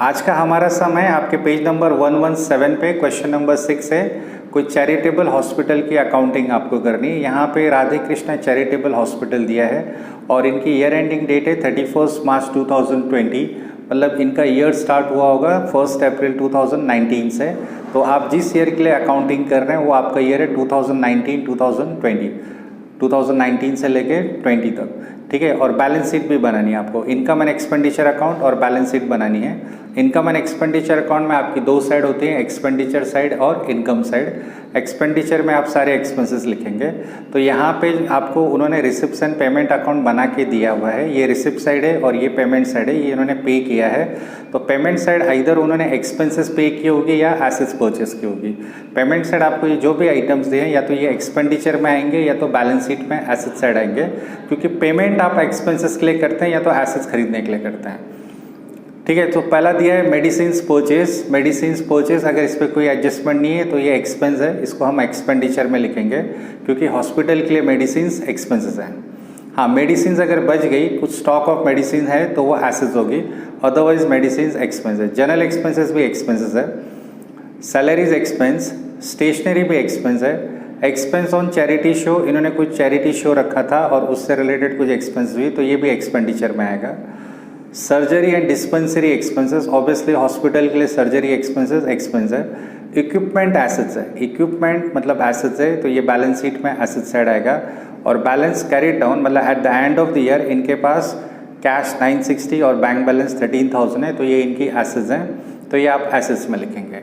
आज का हमारा सम है आपके पेज नंबर 117 पे क्वेश्चन नंबर 6 है। कोई चैरिटेबल हॉस्पिटल की अकाउंटिंग आपको करनी है। यहाँ पे राधे कृष्णा चैरिटेबल हॉस्पिटल दिया है और इनकी ईयर एंडिंग डेट है 31 मार्च 2020, मतलब इनका ईयर स्टार्ट हुआ होगा 1 अप्रैल 2019 से। तो आप जिस ईयर के लिए अकाउंटिंग कर रहे हैं वो आपका ईयर है 2019 से लेके 20 तक, ठीक है। और बैलेंस शीट भी बनानी है आपको, इनकम एंड एक्सपेंडिचर अकाउंट और बैलेंस शीट बनानी है। इनकम एंड एक्सपेंडिचर अकाउंट में आपकी दो साइड होती है, एक्सपेंडिचर साइड और इनकम साइड। एक्सपेंडिचर में आप सारे एक्सपेंसेस लिखेंगे। तो यहाँ पे आपको उन्होंने रिसिप्ट एंड पेमेंट अकाउंट बना के दिया हुआ है। ये रिसिप्ट साइड है और ये पेमेंट साइड है, ये इन्होंने पे किया है। तो पेमेंट साइड इधर उन्होंने एक्सपेंसेस पे की होगी या एसेट्स परचेस की होगी। पेमेंट साइड आपको ये जो भी आइटम्स दिए हैं या तो ये एक्सपेंडिचर में आएंगे या तो बैलेंस शीट में एसेट साइड आएंगे, क्योंकि पेमेंट आप एक्सपेंसेस के लिए करते हैं या तो एसेट्स खरीदने के लिए करते हैं, ठीक है। तो पहला दिया है मेडिसिन्स परचेस। मेडिसिन्स परचेस अगर इस पर कोई एडजस्टमेंट नहीं है तो ये एक्सपेंस है, इसको हम एक्सपेंडिचर में लिखेंगे क्योंकि हॉस्पिटल के लिए मेडिसिन्स एक्सपेंसेस हैं। हाँ, मेडिसिन्स अगर बच गई, कुछ स्टॉक ऑफ मेडिसिन है तो वो एसेट्स होगी, अदरवाइज मेडिसिन्स एक्सपेंस है। जनरल एक्सपेंसेस भी एक्सपेंसेस है। सैलरीज एक्सपेंस, स्टेशनरी भी एक्सपेंस है। एक्सपेंस ऑन चैरिटी शो, इन्होंने कुछ चैरिटी शो रखा था और उससे रिलेटेड कुछ एक्सपेंस हुई तो ये भी एक्सपेंडिचर में आएगा। Surgery and dispensary expenses, obviously hospital के लिए सर्जरी एक्सपेंसेस एक्सपेंस है। इक्विपमेंट एसेट्स है, इक्विपमेंट मतलब एसेट्स है तो ये बैलेंस शीट में एसेट साइड आएगा। और बैलेंस कैरीड डाउन मतलब eight the end of the year इनके पास कैश 960 और बैंक बैलेंस 13,000 है तो ये इनकी एसेट्स हैं, तो ये आप एसेट्स में लिखेंगे।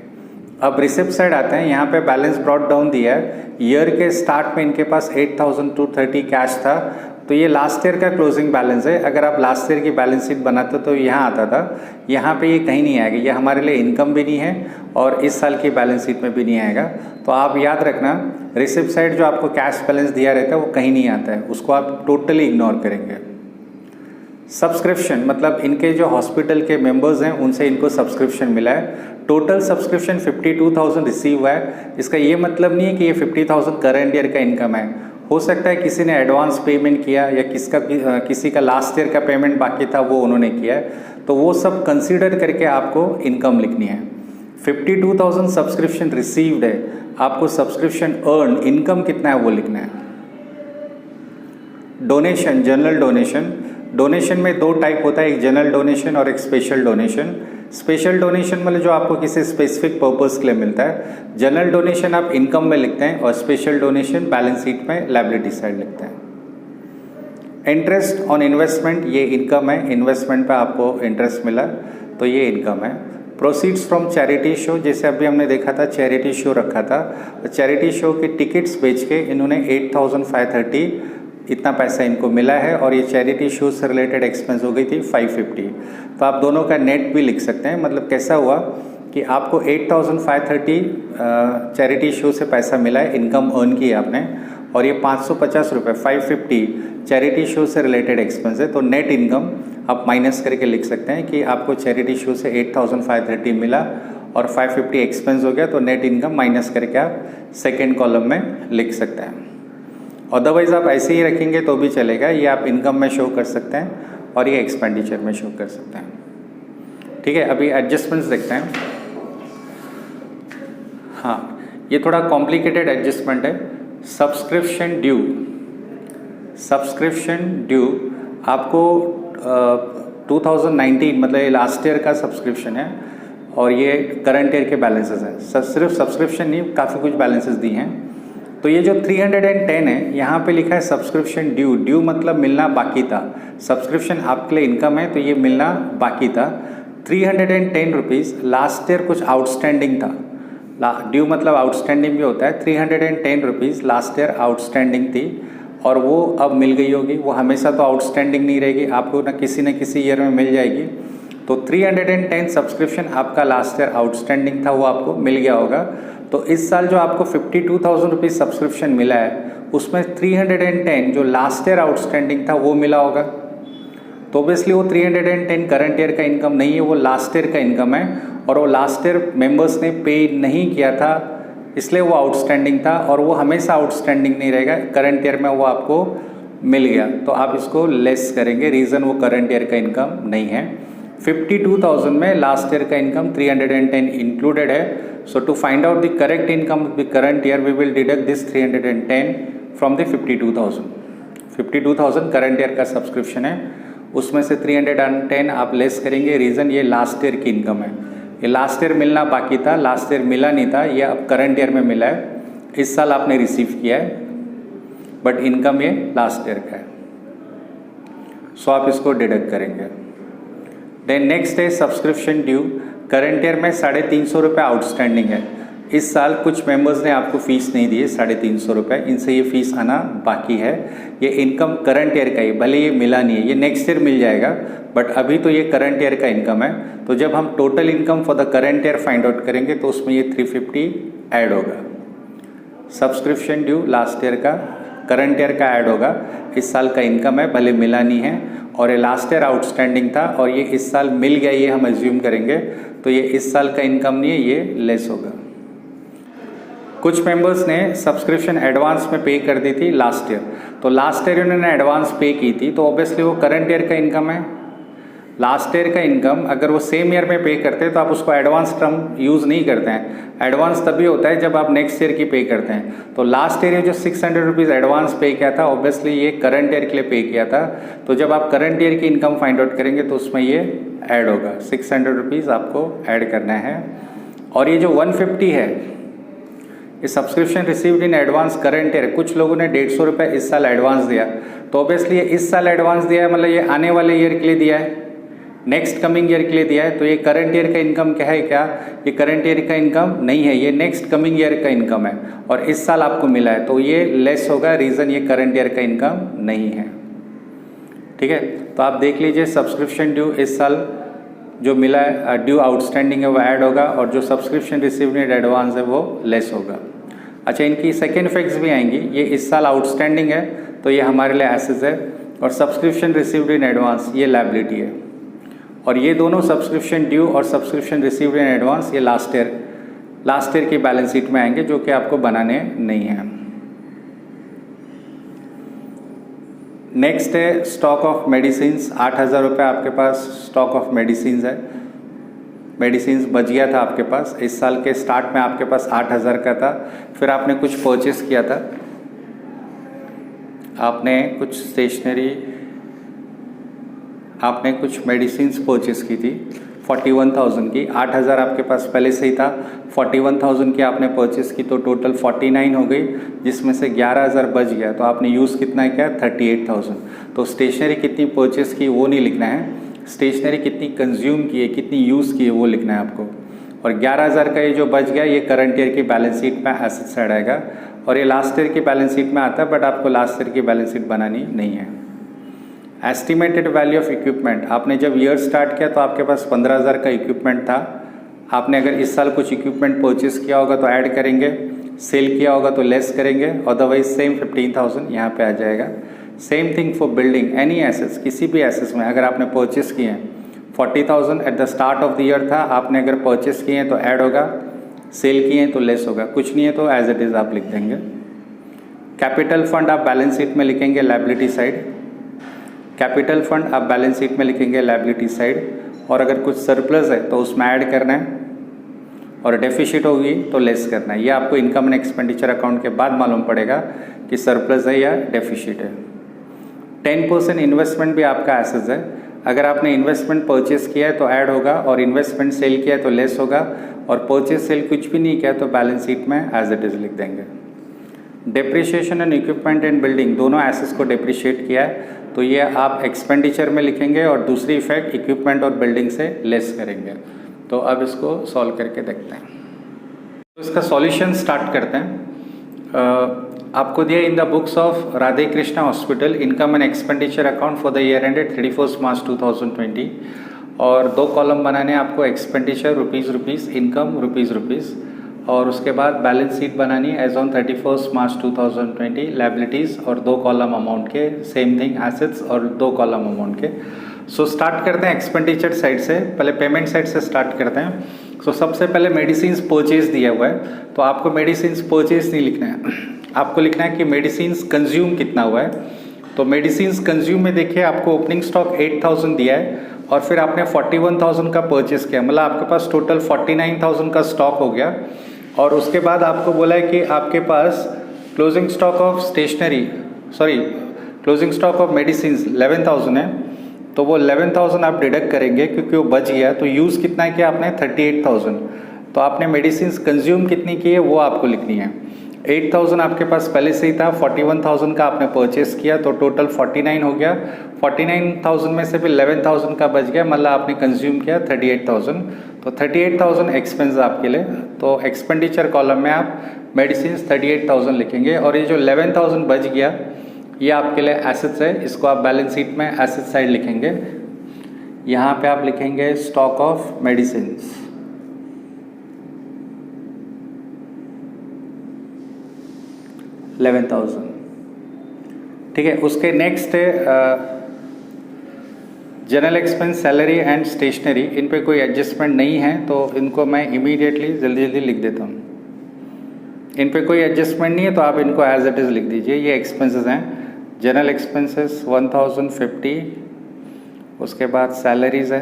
अब रिसिप्ट साइड आते हैं, यहाँ पे बैलेंस ब्रॉट डाउन दिया है। ईयर के स्टार्ट में इनके पास 8,230 कैश था, तो ये लास्ट ईयर का क्लोजिंग बैलेंस है। अगर आप लास्ट ईयर की बैलेंस शीट बनाते तो यहाँ आता था, यहाँ पे ये कहीं नहीं आएगा, ये हमारे लिए इनकम भी नहीं है और इस साल की बैलेंस शीट में भी नहीं आएगा। तो आप याद रखना, रिसिप्ट साइड जो आपको कैश बैलेंस दिया रहता है वो कहीं नहीं आता है, उसको आप टोटली इग्नोर करेंगे। सब्सक्रिप्शन मतलब इनके जो हॉस्पिटल के मेंबर्स हैं उनसे इनको सब्सक्रिप्शन मिला है। टोटल सब्सक्रिप्शन 52,000 रिसीव हुआ है। इसका ये मतलब नहीं है कि ये 50,000 करंट ईयर का इनकम है। हो सकता है किसी ने एडवांस पेमेंट किया या किसी का लास्ट ईयर का पेमेंट बाकी था वो उन्होंने किया है, तो वो सब कंसीडर करके आपको इनकम लिखनी है। 52,000 सब्सक्रिप्शन रिसीव्ड है, आपको सब्सक्रिप्शन अर्न इनकम कितना है वो लिखना है। डोनेशन, जनरल डोनेशन, डोनेशन में दो टाइप होता है, एक जनरल डोनेशन और एक स्पेशल डोनेशन। स्पेशल डोनेशन मतलब जो आपको किसी स्पेसिफिक पर्पस के लिए मिलता है। जनरल डोनेशन आप इनकम में लिखते हैं और स्पेशल डोनेशन बैलेंस शीट में लायबिलिटी साइड लिखते हैं। इंटरेस्ट ऑन इन्वेस्टमेंट, ये इनकम है, इन्वेस्टमेंट पे आपको इंटरेस्ट मिला तो ये इनकम है। प्रोसीड्स फ्रॉम चैरिटी शो, जैसे अभी हमने देखा था चैरिटी शो रखा था, चैरिटी शो के टिकट्स बेच के इन्होंने 8,530 इतना पैसा इनको मिला है और ये चैरिटी शो से रिलेटेड एक्सपेंस हो गई थी 550। तो आप दोनों का नेट भी लिख सकते हैं। मतलब कैसा हुआ कि आपको 8,530 चैरिटी शो से पैसा मिला है, इनकम अर्न की है आपने, और ये 550 रुपये 550 चैरिटी शो से रिलेटेड एक्सपेंस है। तो नेट इनकम आप माइनस करके लिख सकते हैं कि आपको चैरिटी शो से 8,530 मिला और 550 एक्सपेंस हो गया, तो नेट इनकम माइनस करके आप सेकेंड कॉलम में लिख सकते हैं। अदरवाइज़ आप ऐसे ही रखेंगे तो भी चलेगा, ये आप इनकम में शो कर सकते हैं और ये एक्सपेंडिचर में शो कर सकते हैं, ठीक है। अभी एडजस्टमेंट्स देखते हैं। हाँ, ये थोड़ा कॉम्प्लिकेटेड एडजस्टमेंट है। सब्सक्रिप्शन ड्यू, सब्सक्रिप्शन ड्यू आपको 2019 मतलब ये लास्ट ईयर का सब्सक्रिप्शन है और ये करंट ईयर के बैलेंसेस हैं। सिर्फ सब्सक्रिप्शन नहीं, काफ़ी कुछ बैलेंसेस दी हैं। तो ये जो 310 है यहाँ पे लिखा है सब्सक्रिप्शन ड्यू। ड्यू मतलब मिलना बाकी था, सब्सक्रिप्शन आपके लिए इनकम है तो ये मिलना बाकी था। 310 रुपीज़ लास्ट ईयर कुछ आउटस्टैंडिंग था। ड्यू मतलब आउटस्टैंडिंग भी होता है। 310 रुपीज़ लास्ट ईयर आउटस्टैंडिंग थी और वो अब मिल गई होगी। वो हमेशा तो आउटस्टैंडिंग नहीं रहेगी, आपको न किसी ईयर में मिल जाएगी। तो 310 सब्सक्रिप्शन आपका लास्ट ईयर आउटस्टैंडिंग था, वो आपको मिल गया होगा। तो इस साल जो आपको 52,000 रुपीज़ सब्सक्रिप्शन मिला है उसमें 310 जो लास्ट ईयर आउटस्टैंडिंग था वो मिला होगा। तो ऑब्वियसली वो 310 करंट ईयर का इनकम नहीं है, वो लास्ट ईयर का इनकम है और वो लास्ट ईयर मेंबर्स ने पे नहीं किया था इसलिए वो आउटस्टैंडिंग था और वो हमेशा आउटस्टैंडिंग नहीं रहेगा, करंट ईयर में वो आपको मिल गया तो आप इसको लेस करेंगे, रीज़न वो करंट ईयर का इनकम नहीं है। 52,000 में लास्ट ईयर का इनकम 310 इंक्लूडेड है. So to find out the correct income of the current year we will deduct this 310 from the 52,000. 52,000 current year का सब्सक्रिप्शन है, उसमें से 310 आप लेस करेंगे. रीज़न ये लास्ट ईयर की इनकम है. ये लास्ट ईयर मिलना बाकी था, लास्ट ईयर मिला नहीं था, ये अब करंट ईयर में मिला है. इस साल आपने रिसीव किया है बट इनकम ये लास्ट ईयर का है. सो आप इसको डिडक्ट करेंगे. देन नेक्स्ट है सब्सक्रिप्शन ड्यू. करंट ईयर में 350 रुपये आउटस्टैंडिंग है. इस साल कुछ मेंबर्स ने आपको फ़ीस नहीं दी है 350 रुपये, इनसे ये फ़ीस आना बाकी है. ये इनकम करंट ईयर का ही, भले ये मिला नहीं है, ये नेक्स्ट ईयर मिल जाएगा बट अभी तो ये करंट ईयर का इनकम है. तो जब हम total income for the current year find out करेंगे तो उसमें ये 350 ऐड होगा. सब्सक्रिप्शन ड्यू लास्ट ईयर का करंट ईयर का ऐड होगा. इस साल का इनकम है, भले मिला नहीं है, और ये लास्ट ईयर आउटस्टैंडिंग था और ये इस साल मिल गया, ये हम एज्यूम करेंगे. तो ये इस साल का इनकम नहीं है, ये लेस होगा. कुछ मेंबर्स ने सब्सक्रिप्शन एडवांस में पे कर दी थी लास्ट ईयर, तो लास्ट ईयर उन्होंने एडवांस पे की थी, तो ऑब्वियसली वो करंट ईयर का इनकम है. लास्ट ईयर का इनकम अगर वो सेम ईयर में पे करते हैं तो आप उसको एडवांस टर्म यूज़ नहीं करते हैं. एडवांस तभी होता है जब आप नेक्स्ट ईयर की पे करते हैं. तो लास्ट ईयर जो 600 रुपीज़ एडवांस पे किया था, ऑब्वियसली ये करंट ईयर के लिए पे किया था. तो जब आप करंट ईयर की इनकम फाइंड आउट करेंगे तो उसमें ये ऐड होगा. 600 रुपीज़ आपको ऐड करना है. और ये जो 150 है ये subscription received in advance current year. कुछ लोगों ने 150 रुपये इस साल एडवांस दिया, तो ऑब्वियसली ये इस साल एडवांस दिया है, मतलब ये आने वाले ईयर के लिए दिया है, नेक्स्ट कमिंग ईयर के लिए दिया है. तो ये करंट ईयर का इनकम क्या है? क्या ये करंट ईयर का इनकम नहीं है, ये नेक्स्ट कमिंग ईयर का इनकम है और इस साल आपको मिला है, तो ये लेस होगा. रीज़न ये करंट ईयर का इनकम नहीं है. ठीक है, तो आप देख लीजिए सब्सक्रिप्शन ड्यू इस साल जो मिला है, ड्यू आउटस्टैंडिंग है वो ऐड होगा, और जो सब्सक्रिप्शन रिसीव्ड इन एडवांस है वो लेस होगा. अच्छा, इनकी सेकेंड इफेक्ट्स भी आएंगी. ये इस साल आउटस्टैंडिंग है तो ये हमारे लिए एसेट्स है, और सब्सक्रिप्शन रिसीव्ड इन एडवांस ये लायबिलिटी है. और ये दोनों सब्सक्रिप्शन ड्यू और सब्सक्रिप्शन रिसीव्ड इन एडवांस ये लास्ट ईयर की बैलेंस शीट में आएंगे, जो कि आपको बनाने नहीं है. नेक्स्ट है स्टॉक ऑफ मेडिसिन्स. 8,000 रुपये आपके पास स्टॉक ऑफ मेडिसिन्स है. मेडिसिन्स बच गया था आपके पास. इस साल के स्टार्ट में आपके पास 8,000 का था, फिर आपने कुछ परचेस किया था, आपने कुछ स्टेशनरी, आपने कुछ मेडिसिन्स परचेस की थी 41,000 की. 8,000 आपके पास पहले से ही था, 41,000 की आपने परचेस की, तो टोटल 49 हो गई, जिसमें से 11,000 बच गया. तो आपने यूज़ कितना किया? 38,000. तो स्टेशनरी कितनी परचेस की वो नहीं लिखना है, स्टेशनरी कितनी कंज्यूम की है, कितनी यूज़ की है वो लिखना है आपको. और 11,000 का ये जो बच गया ये करंट ईयर की बैलेंस शीट में एसेट साइड आएगा, और ये लास्ट ईयर की बैलेंस शीट में आता है, बट आपको लास्ट ईयर की बैलेंस शीट बनानी नहीं है. Estimated value of equipment. आपने जब ईयर स्टार्ट किया तो आपके पास 15,000 का इक्विपमेंट था. आपने अगर इस साल कुछ इक्विपमेंट परचेस किया होगा तो ऐड करेंगे, सेल किया होगा तो लेस करेंगे, अदरवाइज सेम 15,000 यहाँ पे आ जाएगा. Same thing for building any assets. किसी भी एसेट्स में अगर आपने परचेस किए हैं, 40,000 at the start of the year था, आपने अगर परचेस किए हैं तो ऐड होगा, सेल किए हैं तो लेस होगा, कुछ नहीं है तो एज इट इज़ आप लिख देंगे. कैपिटल फंड आप बैलेंस शीट में लिखेंगे लायबिलिटी साइड. कैपिटल फंड आप बैलेंस शीट में लिखेंगे लायबिलिटी साइड. और अगर कुछ सरप्लस है तो उसमें ऐड करना है, और डेफिसिट होगी तो लेस करना है. ये आपको इनकम एंड एक्सपेंडिचर अकाउंट के बाद मालूम पड़ेगा कि सरप्लस है या डेफिसिट है. 10% इन्वेस्टमेंट भी आपका एसेट है. अगर आपने इन्वेस्टमेंट परचेस किया है तो ऐड होगा, और इन्वेस्टमेंट सेल किया है तो लेस होगा, और परचेस सेल कुछ भी नहीं किया तो बैलेंस शीट में एज इट इज़ लिख देंगे. Depreciation and equipment and building दोनों एसेट्स को डेप्रिशिएट किया है तो ये आप एक्सपेंडिचर में लिखेंगे, और दूसरी इफेक्ट इक्विपमेंट और बिल्डिंग से लेस करेंगे. तो अब इसको सॉल्व करके देखते हैं. तो इसका सॉल्यूशन स्टार्ट करते हैं. आपको दिया in the books of Radhe Krishna hospital income and expenditure account for the year ended 31 मार्च 2020, और 2 कॉलम बनाने आपको एक्सपेंडिचर रुपीज़, इनकम रुपीज़, और उसके बाद बैलेंस शीट बनानी एज ऑन 31 मार्च 2020 लायबिलिटीज़, और 2 कॉलम अमाउंट के, सेम थिंग एसेट्स और 2 कॉलम अमाउंट के. सो स्टार्ट करते हैं एक्सपेंडिचर साइड से. पहले पेमेंट साइड से स्टार्ट करते हैं. सो सबसे पहले मेडिसिन्स परचेज दिया हुआ है, तो आपको मेडिसिन्स परचेज नहीं लिखना है, आपको लिखना है कि मेडिसिन्स कंज्यूम कितना हुआ है. तो मेडिसिन्स कंज्यूम में देखिए आपको ओपनिंग स्टॉक 8,000 दिया है, और फिर आपने 41,000 का परचेस किया, मतलब आपके पास टोटल 49,000 का स्टॉक हो गया। और उसके बाद आपको बोला है कि आपके पास closing stock of stationery closing stock of medicine 11,000 है, तो वो 11,000 आप डिडक्ट करेंगे क्योंकि वो बच गया। तो यूज़ कितना किया आपने 38,000, तो आपने मेडिसिन कंज्यूम कितनी की है वो आपको लिखनी है। 8,000 आपके पास पहले से ही था, 41,000 का आपने परचेस किया तो टोटल 49 हो गया। 49,000 में से भी 11,000 का बच गया, मतलब आपने कंज्यूम किया 38,000, तो 38,000 एक्सपेंस आपके लिए। तो एक्सपेंडिचर कॉलम में आप मेडिसिन 38,000 लिखेंगे और ये जो 11,000 बच गया ये आपके लिए एसेट्स है, इसको आप बैलेंस शीट में एसेट साइड लिखेंगे। यहाँ पे आप लिखेंगे स्टॉक ऑफ मेडिसिन, 11,000, ठीक है। उसके नेक्स्ट है general expense, salary and stationery. इन पे कोई एडजस्टमेंट नहीं है तो इनको मैं इमीडिएटली जल्दी जल्दी लिख देता हूँ। इन पे कोई एडजस्टमेंट नहीं है तो आप इनको एज इट इज़ लिख दीजिए। ये एक्सपेंसेस हैं, जनरल एक्सपेंसेस 1050, उसके बाद सैलरीज है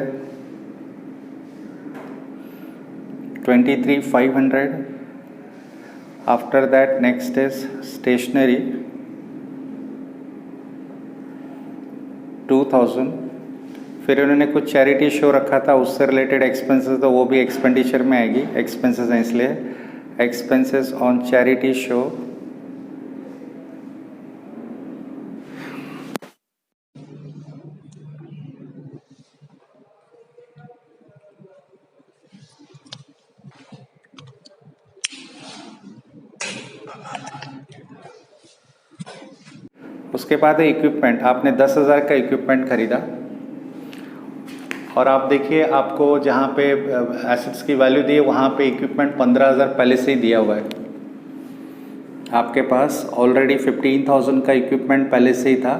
23,500, after that next is stationary 2,000, फिर उन्होंने कुछ चैरिटी शो रखा था उससे रिलेटेड एक्सपेंसेस, तो वो भी एक्सपेंडिचर में आएगी, एक्सपेंसेस हैं इसलिए। एक्सपेंसेस ऑन चैरिटी शो उसके बाद है इक्विपमेंट। आपने 10,000 का इक्विपमेंट खरीदा और आप देखिए आपको जहाँ पे एसेट्स की वैल्यू दी है वहाँ पे इक्विपमेंट 15,000 पहले से ही दिया हुआ है। आपके पास ऑलरेडी 15,000 का इक्विपमेंट पहले से ही था।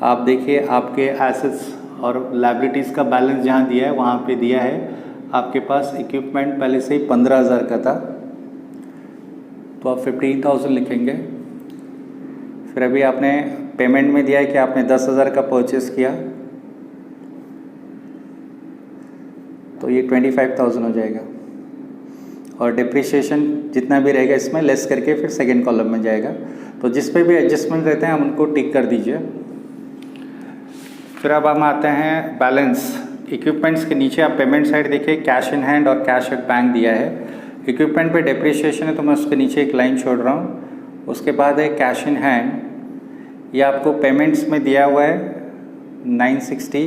आप देखिए आपके एसेट्स और लायबिलिटीज़ का बैलेंस जहाँ दिया है वहाँ पे दिया है आपके पास इक्विपमेंट पहले से ही 15,000 का था, तो आप 15,000 लिखेंगे। फिर अभी आपने पेमेंट में दिया है कि आपने 10,000 का परचेस किया, तो ये 25,000 हो जाएगा। और डिप्रिशिएशन जितना भी रहेगा इसमें लेस करके फिर सेकेंड कॉलम में जाएगा। तो जिस पे भी एडजस्टमेंट रहते हैं हम उनको टिक कर दीजिए। फिर अब हम आते हैं बैलेंस। इक्विपमेंट्स के नीचे आप पेमेंट साइड देखिए, कैश इन हैंड और कैश एट बैंक दिया है। इक्विपमेंट पे डिप्रिशिएशन है तो मैं उसके नीचे एक लाइन छोड़ रहा हूँ। उसके बाद है कैश इन हैंड, ये आपको पेमेंट्स में दिया हुआ है 960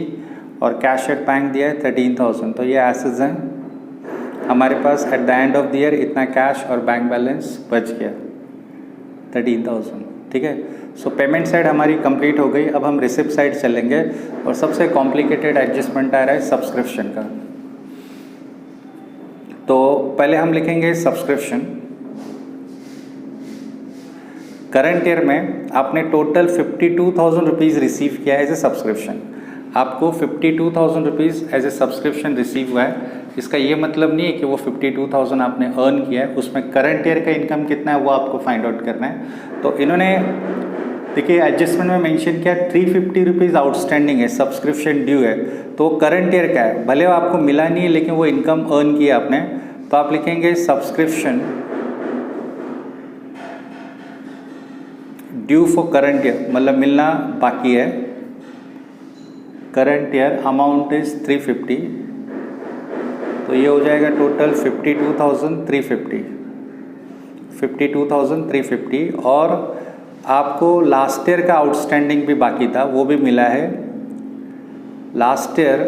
और कैश एट बैंक दिया है 13,000, तो ये एसेट्स हैं हमारे पास। At the end of the year इतना कैश और बैंक बैलेंस बच गया 13,000, ठीक है। सो पेमेंट साइड हमारी कंप्लीट हो गई। अब हम रिसिप्ट साइड चलेंगे और सबसे कॉम्प्लिकेटेड एडजस्टमेंट आ रहा है सब्सक्रिप्शन का। तो पहले हम लिखेंगे सब्सक्रिप्शन। करंट ईयर में आपने टोटल 52,000 रुपीज़ रिसीव किया है एज ए सब्सक्रिप्शन। आपको 52,000 rupees as a subscription receive हुआ है। इसका ये मतलब नहीं है कि वो 52,000 आपने अर्न किया है, उसमें करंट ईयर का इनकम कितना है वो आपको फाइंड आउट करना है। तो इन्होंने देखिए एडजस्टमेंट में मेंशन किया 350 रुपीज़ आउटस्टैंडिंग है, सब्सक्रिप्शन ड्यू है, तो करंट ईयर का है। भले वो आपको मिला नहीं है लेकिन वो इनकम अर्न किया आपने, तो आप लिखेंगे subscription due for current year, मतलब मिलना बाकी है। करंट ईयर अमाउंट इज 350, तो ये हो जाएगा टोटल 52,350 और आपको लास्ट ईयर का आउटस्टैंडिंग भी बाकी था, वो भी मिला है। लास्ट ईयर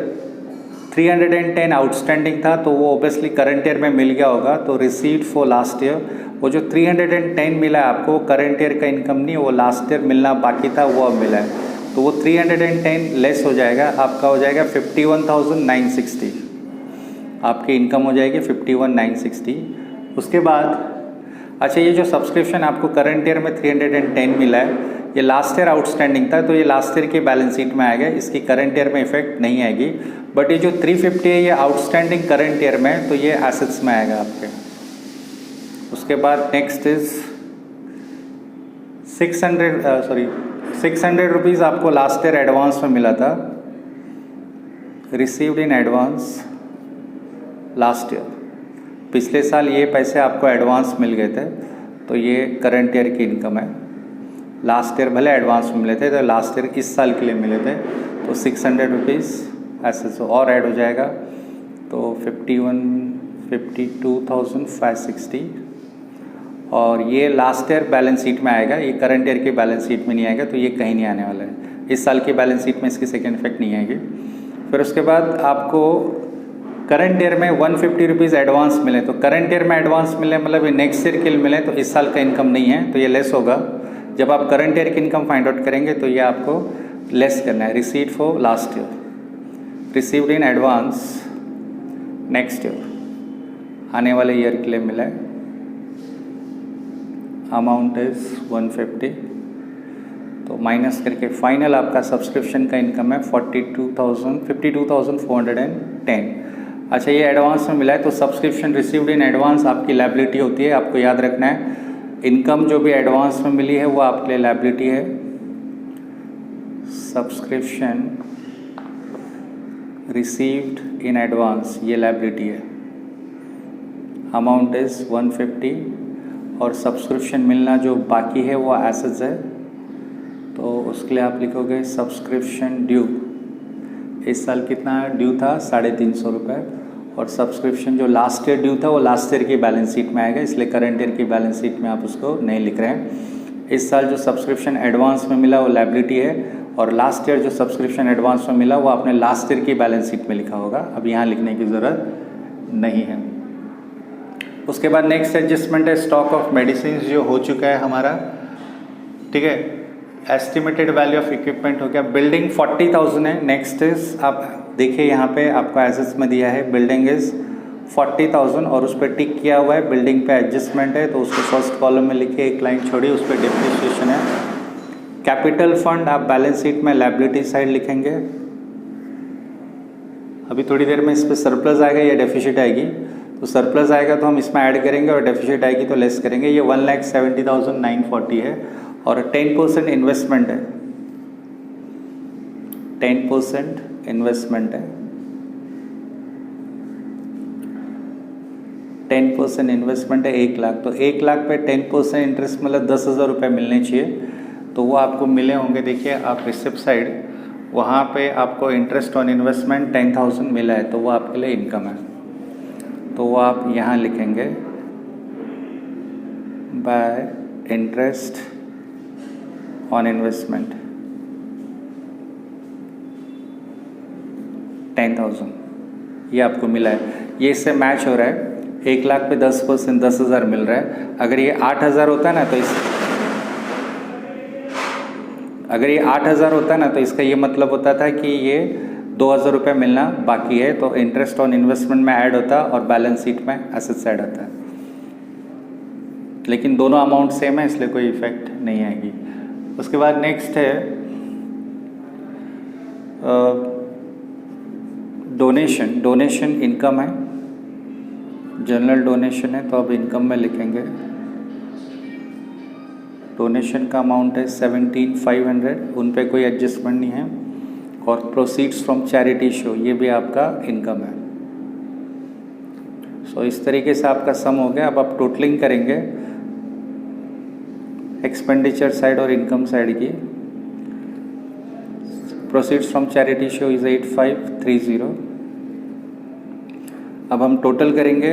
310 आउटस्टैंडिंग था, तो वो ओबियसली करंट ईयर में मिल गया होगा। तो रिसीव्ड फॉर लास्ट ईयर, वो जो 310 मिला है आपको करंट ईयर का इनकम नहीं, वो लास्ट ईयर मिलना बाकी था, वो अब मिला है। तो वो 310 लेस हो जाएगा, आपका हो जाएगा 51,960, आपकी इनकम हो जाएगी 51,960। उसके बाद अच्छा, ये जो सब्सक्रिप्शन आपको करंट ईयर में 310 मिला है, ये लास्ट ईयर आउटस्टैंडिंग था, तो ये लास्ट ईयर की बैलेंस शीट में आएगा, इसकी करंट ईयर में इफेक्ट नहीं आएगी। बट ये जो 350 है ये आउटस्टैंडिंग करंट ईयर में, तो ये एसेट्स में आएगा आपके। उसके बाद नेक्स्ट इज 600 रुपीज़ आपको लास्ट ईयर एडवांस में मिला था, received in advance last year, पिछले साल ये पैसे आपको एडवांस मिल गए थे तो ये करंट ईयर की इनकम है। लास्ट ईयर भले एडवांस में मिले थे तो लास्ट ईयर इस साल के लिए मिले थे तो 600 रुपीज़ ऐसे से और ऐड हो जाएगा तो 52,560 और ये लास्ट ईयर बैलेंस शीट में आएगा, ये करंट ईयर की बैलेंस शीट में नहीं आएगा तो ये कहीं नहीं आने वाला है। इस साल की बैलेंस शीट में इसकी सेकेंड इफेक्ट नहीं आएगी। फिर उसके बाद आपको करंट ईयर में 150 रुपीज़ एडवांस मिले तो करंट ईयर में एडवांस मिले मतलब नेक्स्ट ईयर के लिए मिले तो इस साल का इनकम नहीं है तो ये लेस होगा। जब आप करंट ईयर की इनकम फाइंड आउट करेंगे तो ये आपको लेस करना है। Received for last year, received in advance next year, आने वाले ईयर के लिए मिला है, अमाउंट इज 150 तो माइनस करके फाइनल आपका सब्सक्रिप्शन का इनकम है 52,410। अच्छा, ये एडवांस में मिला है तो सब्सक्रिप्शन रिसीव्ड इन एडवांस आपकी लायबिलिटी होती है। आपको याद रखना है इनकम जो भी एडवांस में मिली है वो आपके लिए लायबिलिटी है। सब्सक्रिप्शन रिसीव्ड इन एडवांस ये लायबिलिटी है, अमाउंट इज 150 और सब्सक्रिप्शन मिलना जो बाकी है वो एसेट्स है तो उसके लिए आप लिखोगे सब्सक्रिप्शन ड्यू। इस साल कितना ड्यू था 350 रुपये और सब्सक्रिप्शन जो लास्ट ईयर ड्यू था वो लास्ट ईयर की बैलेंस शीट में आएगा, इसलिए करंट ईयर की बैलेंस शीट में आप उसको नहीं लिख रहे हैं। इस साल जो सब्सक्रिप्शन एडवांस में मिला वो लायबिलिटी है और लास्ट ईयर जो सब्सक्रिप्शन एडवांस में मिला वो आपने लास्ट ईयर की बैलेंस शीट में लिखा होगा, अब यहाँ लिखने की ज़रूरत नहीं है। उसके बाद नेक्स्ट एडजस्टमेंट है स्टॉक ऑफ मेडिसिन जो हो चुका है हमारा, ठीक है। एस्टिमेटेड वैल्यू ऑफ इक्विपमेंट हो गया। बिल्डिंग 40,000 है। नेक्स्ट इज आप देखिए यहाँ पे आपको एसेट्स में दिया है बिल्डिंग इज 40,000 और उस पर टिक किया हुआ है बिल्डिंग पे एडजस्टमेंट है तो उसको फर्स्ट कॉलम में लिखिए, एक लाइन छोड़िए, उस पर डिप्रिसिएशन है। कैपिटल फंड आप बैलेंस शीट में लायबिलिटी साइड लिखेंगे। अभी थोड़ी देर में इस पर सरप्लस आएगा या डेफिसिट आएगी, तो सरप्लस आएगा तो हम इसमें ऐड करेंगे और डेफिसिट आएगी तो लेस करेंगे। ये 1,70,940 है और 10% इन्वेस्टमेंट है, 10% इन्वेस्टमेंट है, 10% इन्वेस्टमेंट है 1 लाख। तो 1 लाख पे 10% इंटरेस्ट मतलब 10,000 रुपये मिलने चाहिए तो वो आपको मिले होंगे। देखिए आप रिसिप्ट साइड वहाँ पे आपको इंटरेस्ट ऑन इन्वेस्टमेंट 10,000 मिला है तो वो आपके लिए इनकम है तो वो आप यहाँ लिखेंगे बाय इंटरेस्ट ऑन इन्वेस्टमेंट 10,000 ये आपको मिला है। ये इससे मैच हो रहा है। 1 लाख पे 10% 10,000 मिल रहा है। अगर ये 8,000 होता है ना तो अगर ये 8,000 होता ना तो इसका ये मतलब होता था कि ये 2,000 रुपये मिलना बाकी है तो इंटरेस्ट ऑन इन्वेस्टमेंट में ऐड होता और बैलेंस शीट में एसेट्स ऐड होता है। लेकिन दोनों अमाउंट सेम है इसलिए कोई इफेक्ट नहीं आएगी। उसके बाद नेक्स्ट है डोनेशन। डोनेशन इनकम है, जनरल डोनेशन है तो अब इनकम में लिखेंगे। डोनेशन का अमाउंट है 17,500, उन पे कोई एडजस्टमेंट नहीं है। और प्रोसीड्स फ्रॉम चैरिटी शो ये भी आपका इनकम है। सो इस तरीके से आपका सम हो गया। अब आप टोटलिंग करेंगे एक्सपेंडिचर साइड और इनकम साइड की। Proceeds from charity show is 8,530। अब हम टोटल करेंगे